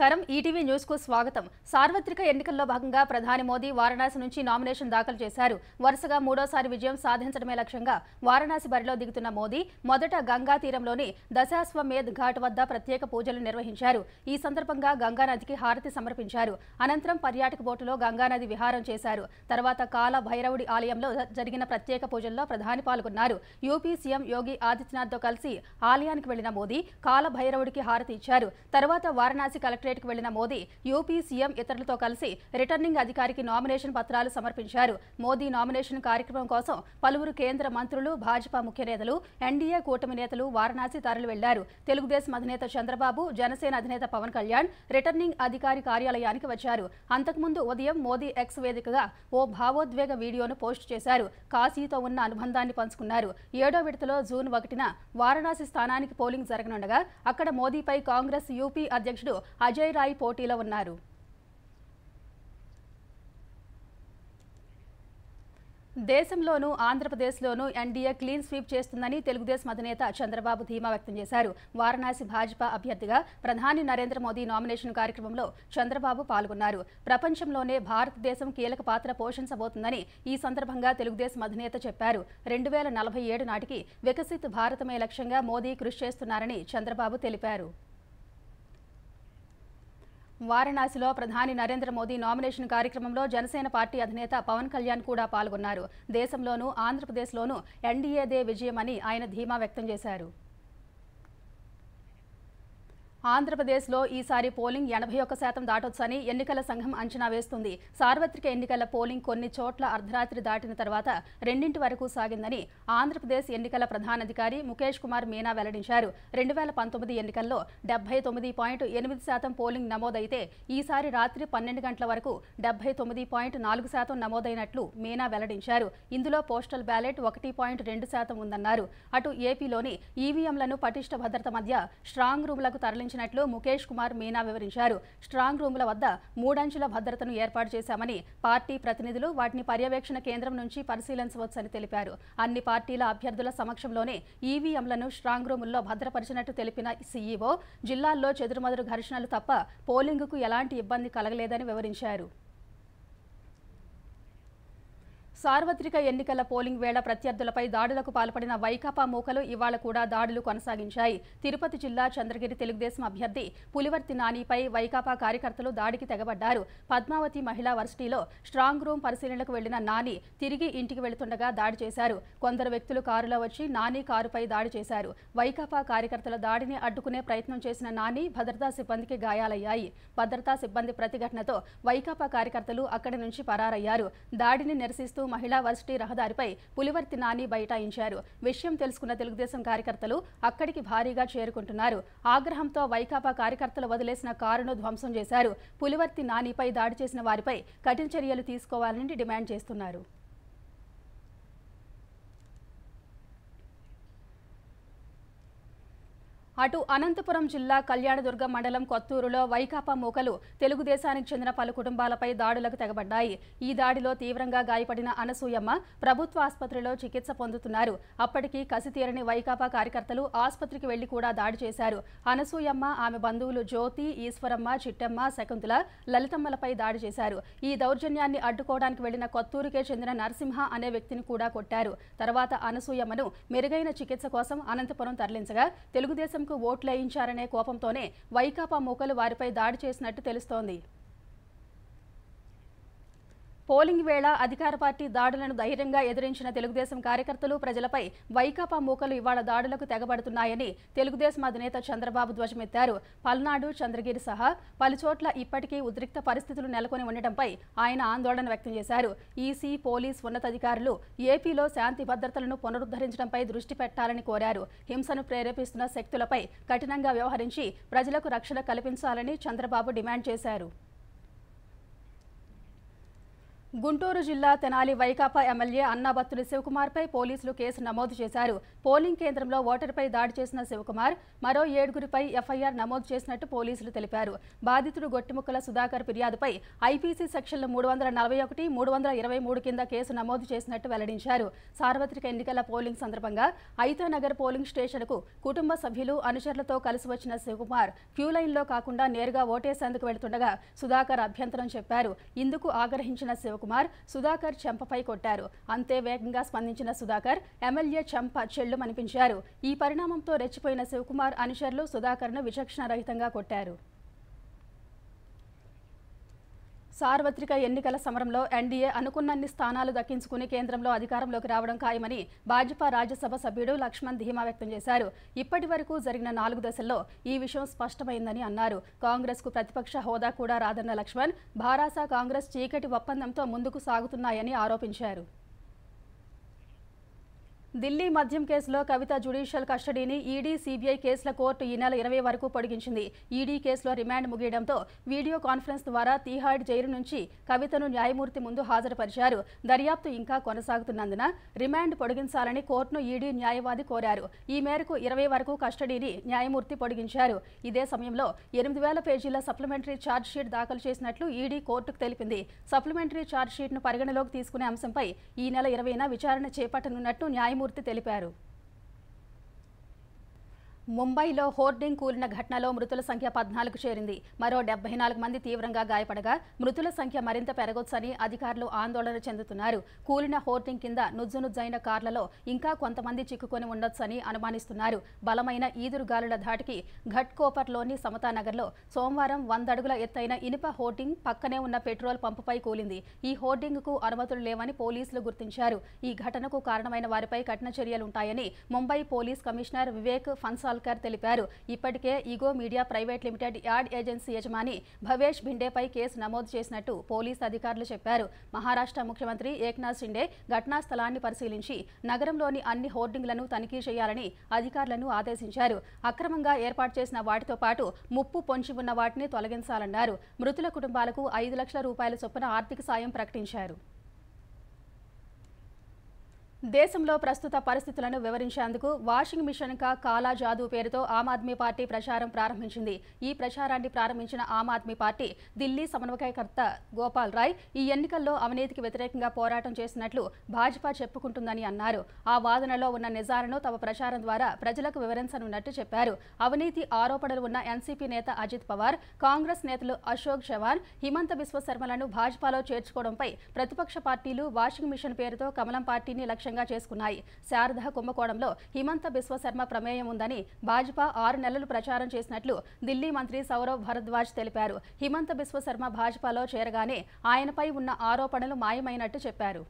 నమస్కారం ETV news కు స్వాగతం। సార్వత్రిక ఎన్నికల్లో భాగంగా ప్రధాని మోదీ వారణాసి నుంచి నామినేషన్ దాఖలు చేశారు। వరుసగా మూడోసారి విజయం సాధించడమే లక్ష్యంగా వారణాసి బరిలో దిగుతున్న మోదీ మొదట గంగా తీరంలోని దశాశ్వమేధ్ ఘాట్ వద్ద ప్రత్యేక పూజలు నిర్వహించారు। ఈ సందర్భంగా గంగా నదికి హారతి సమర్పించారు। అనంతరం పర్యాటక బోటులో గంగా నది విహారం చేశారు। తర్వాత కాల భైరవుడి ఆలయంలో జరిగిన ప్రత్యేక పూజల్లో ప్రధాని పాల్గొన్నారు। యూపీ సీఎం యోగి ఆదిత్యనాథ్తో కలిసి ఆలయానికి వెళ్లిన మోదీ కాల భైరవుడికి హారతి ఇచ్చారు। తర్వాత వారణాసి కలెక్టరేట్కి వెళ్లిన మోదీ యూపీ సీఎం ఇతరులతో కలిసి రిటర్నింగ్ అధికారికి నామినేషన్ పత్రాలు సమర్పించారు। మోదీ నామినేషన్ కార్యక్రమం కోసం పలువురు కేంద్ర మంత్రులు, భాజపా ముఖ్య నేతలు, ఎన్డీఏ కూటమి నేతలు వారణాసి తరలి వెళ్లారు। తెలుగుదేశం అధినేత చంద్రబాబు, జనసేన అధినేత పవన్ కళ్యాణ్ రిటర్నింగ్ అధికారి కార్యాలయానికి వచ్చారు। అంతకుముందు ఉదయం మోదీ ఎక్స్ వేదికగా ఓ భావోద్వేగ వీడియోను పోస్ట్ చేశారు। కాశీతో ఉన్న అనుబంధాన్ని పంచుకున్నారు। 7వ విడతలో జూన్ 1న వారణాసి స్థానానికి పోలింగ్ జరగనుండగా అక్కడ మోదీపై కాంగ్రెస్ యూపీ అధ్యక్షుడు అజయ్ రాయ్ పోటీలో ఉన్నారు। దేశంలోనూ ఆంధ్రప్రదేశ్లోనూ ఎన్డీఏ క్లీన్ స్వీప్ చేస్తుందని తెలుగుదేశం అధినేత చంద్రబాబు ధీమా వ్యక్తం చేశారు। వారణాసి భాజపా అభ్యర్థిగా ప్రధాని నరేంద్ర మోదీ నామినేషన్ కార్యక్రమంలో చంద్రబాబు పాల్గొన్నారు। ప్రపంచంలోనే భారతదేశం కీలక పాత్ర పోషించబోతుందని ఈ సందర్భంగా తెలుగుదేశం అధినేత చెప్పారు। 2047 నాటికి వికసిత్ భారతమే లక్ష్యంగా మోదీ కృషి చేస్తున్నారని చంద్రబాబు తెలిపారు। వారణాసిలో ప్రధాని నరేంద్ర మోదీ నామినేషన్ కార్యక్రమంలో జనసేన పార్టీ అధినేత పవన్ కళ్యాణ్ కూడా పాల్గొన్నారు। దేశంలోనూ ఆంధ్రప్రదేశ్లోనూ ఎన్డీఏదే విజయమని ఆయన ధీమా వ్యక్తం చేశారు। ఆంధ్రప్రదేశ్లో ఈసారి పోలింగ్ 81% దాటొచ్చని ఎన్నికల సంఘం అంచనా వేస్తుంది। సార్వత్రిక ఎన్నికల పోలింగ్ కొన్ని చోట్ల అర్ధరాత్రి దాటిన తర్వాత 2 వరకు సాగిందని ఆంధ్రప్రదేశ్ ఎన్నికల ప్రధానాధికారి ముఖేష్ కుమార్ మీనా వెల్లడించారు। 2019 ఎన్నికల్లో 79.8% పోలింగ్ నమోదైతే ఈసారి రాత్రి 12 గంటల వరకు 79.4% నమోదైనట్లు మీనా వెల్లడించారు। ఇందులో పోస్టల్ బ్యాలెట్ 1.2% ఉందన్నారు। అటు ఏపీలోని ఈవీఎంలను పటిష్ట భద్రత మధ్య స్ట్రాంగ్ రూమ్లకు తరలించారు ినట్లు ముఖేష్ కుమార్ మీనా వివరించారు। స్ట్రాంగ్ రూముల వద్ద 3 అంచెల భద్రతను ఏర్పాటు చేశామని, పార్టీ ప్రతినిధులు వాటిని పర్యవేక్షణ కేంద్రం నుంచి పరిశీలించవచ్చని తెలిపారు। అన్ని పార్టీల అభ్యర్థుల సమక్షంలోనే ఈవీఎంలను స్ట్రాంగ్ రూముల్లో భద్రపరిచినట్టు తెలిపిన సీఈఓ జిల్లాల్లో చెదురుమదురు ఘర్షణలు తప్ప పోలింగుకు ఎలాంటి ఇబ్బంది కలగలేదని వివరించారు। సార్వత్రిక ఎన్నికల పోలింగ్ వేళ ప్రత్యర్థులపై దాడులకు పాల్పడిన వైకాపా మూకలు ఇవాళ కూడా దాడులు కొనసాగించాయి। తిరుపతి జిల్లా చంద్రగిరి తెలుగుదేశం అభ్యర్థి పులివర్తి నానిపై వైకాపా కార్యకర్తలు దాడికి తెగబడ్డారు। పద్మావతి మహిళా వర్సిటీలో స్ట్రాంగ్ రూమ్ పరిశీలనకు వెళ్లిన నాని తిరిగి ఇంటికి వెళుతుండగా దాడి చేశారు। కొందరు వ్యక్తులు కారులో వచ్చి నాని కారుపై దాడి చేశారు। వైకాపా కార్యకర్తల దాడిని అడ్డుకునే ప్రయత్నం చేసిన నాని భద్రతా సిబ్బందికి గాయాలయ్యాయి। భద్రతా సిబ్బంది ప్రతిఘటనతో వైకాపా కార్యకర్తలు అక్కడి నుంచి పరారయ్యారు। దాడిని నిరసిస్తూ మహిళా వర్సిటీ రహదారిపై పులివర్తి నాని బైఠాయించారు। విషయం తెలుసుకున్న తెలుగుదేశం కార్యకర్తలు అక్కడికి భారీగా చేరుకుంటున్నారు। ఆగ్రహంతో వైకాపా కార్యకర్తలు వదిలేసిన కారును ధ్వంసం చేశారు। పులివర్తి నానిపై దాడి చేసిన వారిపై కఠిన చర్యలు తీసుకోవాలని డిమాండ్ చేస్తున్నారు। అటు అనంతపురం జిల్లా కళ్యాణదుర్గం మండలం కొత్తూరులో వైకాపా మూకలు తెలుగుదేశానికి చెందిన పలు కుటుంబాలపై దాడులకు తెగబడ్డాయి। ఈ దాడిలో తీవ్రంగా గాయపడిన అనసూయమ్మ ప్రభుత్వ ఆసుపత్రిలో చికిత్స పొందుతున్నారు। అప్పటికీ కసితీరని వైకాపా కార్యకర్తలు ఆసుపత్రికి వెళ్లి కూడా దాడి చేశారు। అనసూయమ్మ, ఆమె బంధువులు జ్యోతి, ఈశ్వరమ్మ, చిట్టమ్మ, శకుంతల, లలితమ్మలపై దాడి చేశారు। ఈ దౌర్జన్యాన్ని అడ్డుకోవడానికి వెళ్లిన కొత్తూరుకే చెందిన నరసింహ అనే వ్యక్తిని కూడా కొట్టారు। తర్వాత అనసూయమ్మను మెరుగైన చికిత్స కోసం అనంతపురం తరలించగా తెలుగుదేశం ఓట్లేయించారనే కోపంతోనే వైకాపా మూకలు వారిపై దాడి చేసినట్టు తెలుస్తోంది। పోలింగ్ వేళ అధికార పార్టీ దాడులను ధైర్యంగా ఎదిరించిన తెలుగుదేశం కార్యకర్తలు, ప్రజలపై వైకాపా మూకలు ఇవాళ దాడులకు తెగబడుతున్నాయని తెలుగుదేశం అధినేత చంద్రబాబు ధ్వజమెత్తారు। పల్నాడు, చంద్రగిరి సహా పలుచోట్ల ఇప్పటికీ ఉద్రిక్త పరిస్థితులు నెలకొని ఉండటంపై ఆయన ఆందోళన వ్యక్తం చేశారు। ఈసీ, పోలీస్ ఉన్నతాధికారులు ఏపీలో శాంతి భద్రతలను పునరుద్ధరించడంపై దృష్టి పెట్టాలని కోరారు। హింసను ప్రేరేపిస్తున్న శక్తులపై కఠినంగా వ్యవహరించి ప్రజలకు రక్షణ కల్పించాలని చంద్రబాబు డిమాండ్ చేశారు। గుంటూరు జిల్లా తెనాలి వైకాపా ఎమ్మెల్యే అన్నాబత్తుని శివకుమార్పై పోలీసులు కేసు నమోదు చేశారు. పోలింగ్ కేంద్రంలో ఓటరుపై దాడి చేసిన శివకుమార్ మరో 7గురిపై ఎఫ్ఐఆర్ నమోదు చేసినట్టు పోలీసులు తెలిపారు. బాధితుడు గొట్టిముక్కల సుధాకర్ ఫిర్యాదుపై ఐపీసీ సెక్షన్లు 341, 323 కింద కేసు నమోదు చేసినట్టు వెల్లడించారు. సార్వత్రిక ఎన్నికల పోలింగ్ సందర్భంగా ఐతానగర్ పోలింగ్ స్టేషన్కు కుటుంబ సభ్యులు అనుచరులతో కలిసి వచ్చిన శివకుమార్ క్యూలైన్లో కాకుండా నేరుగా ఓటేసేందుకు వెళుతుండగా సుధాకర్ అభ్యంతరం చెప్పారు. ఇందుకు ఆగ్రహించిన శివకుమార్ సుధాకర్ చెంపపై కొట్టారు. అంతే వేగంగా స్పందించిన సుధాకర్ ఎమ్మెల్యే చెంప చెల్లుమనిపించారు. ఈ పరిణామంతో రెచ్చిపోయిన శివకుమార్ అనుచరులు సుధాకర్ను విచక్షణారహితంగా కొట్టారు. సార్వత్రిక ఎన్నికల సమరంలో ఎన్డీఏ అనుకున్నన్ని స్థానాలు దక్కించుకుని కేంద్రంలో అధికారంలోకి రావడం ఖాయమని భాజపా రాజ్యసభ సభ్యుడు లక్ష్మణ్ ధీమా వ్యక్తం చేశారు. ఇప్పటి వరకు జరిగిన 4 దశల్లో ఈ విషయం స్పష్టమైందని అన్నారు. కాంగ్రెస్కు ప్రతిపక్ష హోదా కూడా రాదన్న లక్ష్మణ్ భారాస కాంగ్రెస్ చీకటి ఒప్పందంతో ముందుకు సాగుతున్నాయని ఆరోపించారు. ఢిల్లీ మద్యం కేసులో కవిత జ్యుడిషియల్ కస్టడీని ఈడీ, సీబీఐ కేసుల కోర్టు ఈ నెల 20 వరకు పొడిగించింది. ఈడీ కేసులో రిమాండ్ ముగియడంతో వీడియో కాన్ఫరెన్స్ ద్వారా తీహాడ్ జైలు నుంచి కవితను న్యాయమూర్తి ముందు హాజరుపరిచారు. దర్యాప్తు ఇంకా కొనసాగుతున్నందున రిమాండ్ పొడిగించాలని కోర్టును ఈడీ న్యాయవాది కోరారు. ఈ మేరకు 20 వరకు కస్టడీని న్యాయమూర్తి పొడిగించారు. ఇదే సమయంలో 8000 పేజీల సప్లిమెంటరీ ఛార్జ్షీట్ దాఖలు చేసినట్లు ఈడీ కోర్టుకు తెలిపింది. సప్లిమెంటరీ ఛార్జ్షీట్ను పరిగణలోకి తీసుకునే అంశంపై ఈ నెల 20న విచారణ చేపట్టనున్నట్టు న్యాయమూర్తి తెలిపారు. ముంబైలో హోర్డింగ్ కూలిన ఘటనలో మృతుల సంఖ్య 14కు చేరింది. మరో 74 మంది తీవ్రంగా గాయపడగా మృతుల సంఖ్య మరింత పెరగొచ్చని అధికారులు ఆందోళన చెందుతున్నారు. కూలిన హోర్డింగ్ కింద నుజ్జునుజ్జైన కార్లలో ఇంకా కొంతమంది చిక్కుకొని ఉండొచ్చని అనుమానిస్తున్నారు. బలమైన ఈదురుగాలుల ధాటికి ఘట్కోపర్లోని సమతానగర్లో సోమవారం 100 అడుగుల ఎత్తైన ఇనుప హోర్డింగ్ పక్కనే ఉన్న పెట్రోల్ పంపుపై కూలింది. ఈ హోర్డింగ్కు అనుమతులు లేవని పోలీసులు గుర్తించారు. ఈ ఘటనకు కారణమైన వారిపై కఠిన చర్యలుంటాయని ముంబై పోలీస్ కమిషనర్ వివేక్ ఫన్సాల్కర్ తెలిపారు. ఇప్పటికే ego media private limited ad agency యజమాని భవేష్ భిండేపై కేసు నమోదు చేసినట్టు పోలీసు అధికారులు చెప్పారు. మహారాష్ట్ర ముఖ్యమంత్రి ఏక్నాథ్ షిండే ఘటనా స్థలాన్ని పరిశీలించి నగరంలోని అన్ని హోర్డింగ్లను తనిఖీ చేయాలని అధికారులను ఆదేశించారు. అక్రమంగా ఏర్పాటు చేసిన వాటితో పాటు ముప్పు పొంచి ఉన్న వాటిని తొలగించాలన్నారు. మృతుల కుటుంబాలకు 5 లక్షల రూపాయల చొప్పున ఆర్థిక సాయం ప్రకటించారు. దేశంలో ప్రస్తుత పరిస్థితులను వివరించేందుకు వాషింగ్ మిషన్ కా కాలా జాదూ పేరుతో ఆమ్ ఆద్మీ పార్టీ ప్రచారం ప్రారంభించింది. ఈ ప్రచారాన్ని ప్రారంభించిన ఆమ్ ఆద్మీ పార్టీ ఢిల్లీ సమన్వయకర్త గోపాల్ రాయ్ ఈ ఎన్నికల్లో అవినీతికి వ్యతిరేకంగా పోరాటం చేసినట్లు భాజపా చెప్పుకుంటుందని అన్నారు. ఆ వాదనలో ఉన్న నిజాలను తమ ప్రచారం ద్వారా ప్రజలకు వివరించనున్నట్టు చెప్పారు. అవినీతి ఆరోపణలు ఉన్న ఎన్సీపీ నేత అజిత్ పవార్, కాంగ్రెస్ నేతలు అశోక్ చవాన్, హిమంత బిశ్వ శర్మలను భాజపాలో చేర్చుకోవడంపై ప్రతిపక్ష పార్టీలు వాషింగ్ మిషన్ పేరుతో కమలం పార్టీని లక్ష్యంగా చేసుకున్నాయి. శారద కుంభకోణంలో హిమంత బిశ్వ శర్మ ప్రమేయం ఉందని భాజపా 6 నెలలు ప్రచారం చేసినట్లు ఢిల్లీ మంత్రి సౌరవ్ భరద్వాజ్ తెలిపారు. హిమంత బిశ్వ శర్మ భాజపాలో చేరగానే ఆయనపై ఉన్న ఆరోపణలు మాయమైనట్టు చెప్పారు.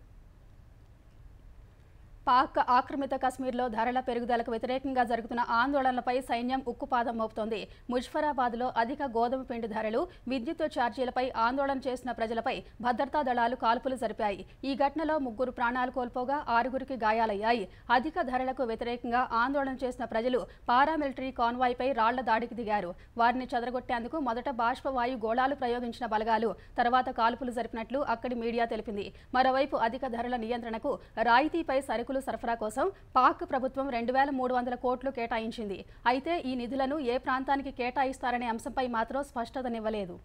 పాక్ ఆక్రమిత కశ్మీర్లో ధరల పెరుగుదలకు వ్యతిరేకంగా జరుగుతున్న ఆందోళనలపై సైన్యం ఉక్కుపాదం మోపుతోంది. ముజఫరాబాద్లో అధిక గోధుమ పిండి ధరలు, విద్యుత్ ఛార్జీలపై ఆందోళన చేసిన ప్రజలపై భద్రతా దళాలు కాల్పులు జరిపాయి. ఈ ఘటనలో 3 ప్రాణాలు కోల్పోగా 6గురికి గాయాలయ్యాయి. అధిక ధరలకు వ్యతిరేకంగా ఆందోళన చేసిన ప్రజలు పారామిలిటరీ కాన్వాయ్పై రాళ్ల దాడికి దిగారు. వారిని చెదరగొట్టేందుకు మొదట బాష్పవాయు గోళాలు ప్రయోగించిన బలగాలు తర్వాత కాల్పులు జరిపినట్లు అక్కడి మీడియా తెలిపింది. మరోవైపు అధిక ధరల నియంత్రణకు రాయితీపై సరుకులు సరఫరా కోసం పాక్ ప్రభుత్వం 2300 కోట్లు కేటాయించింది. అయితే ఈ నిధులను ఏ ప్రాంతానికి కేటాయిస్తారనే అంశంపై మాత్రం స్పష్టతనివ్వలేదు.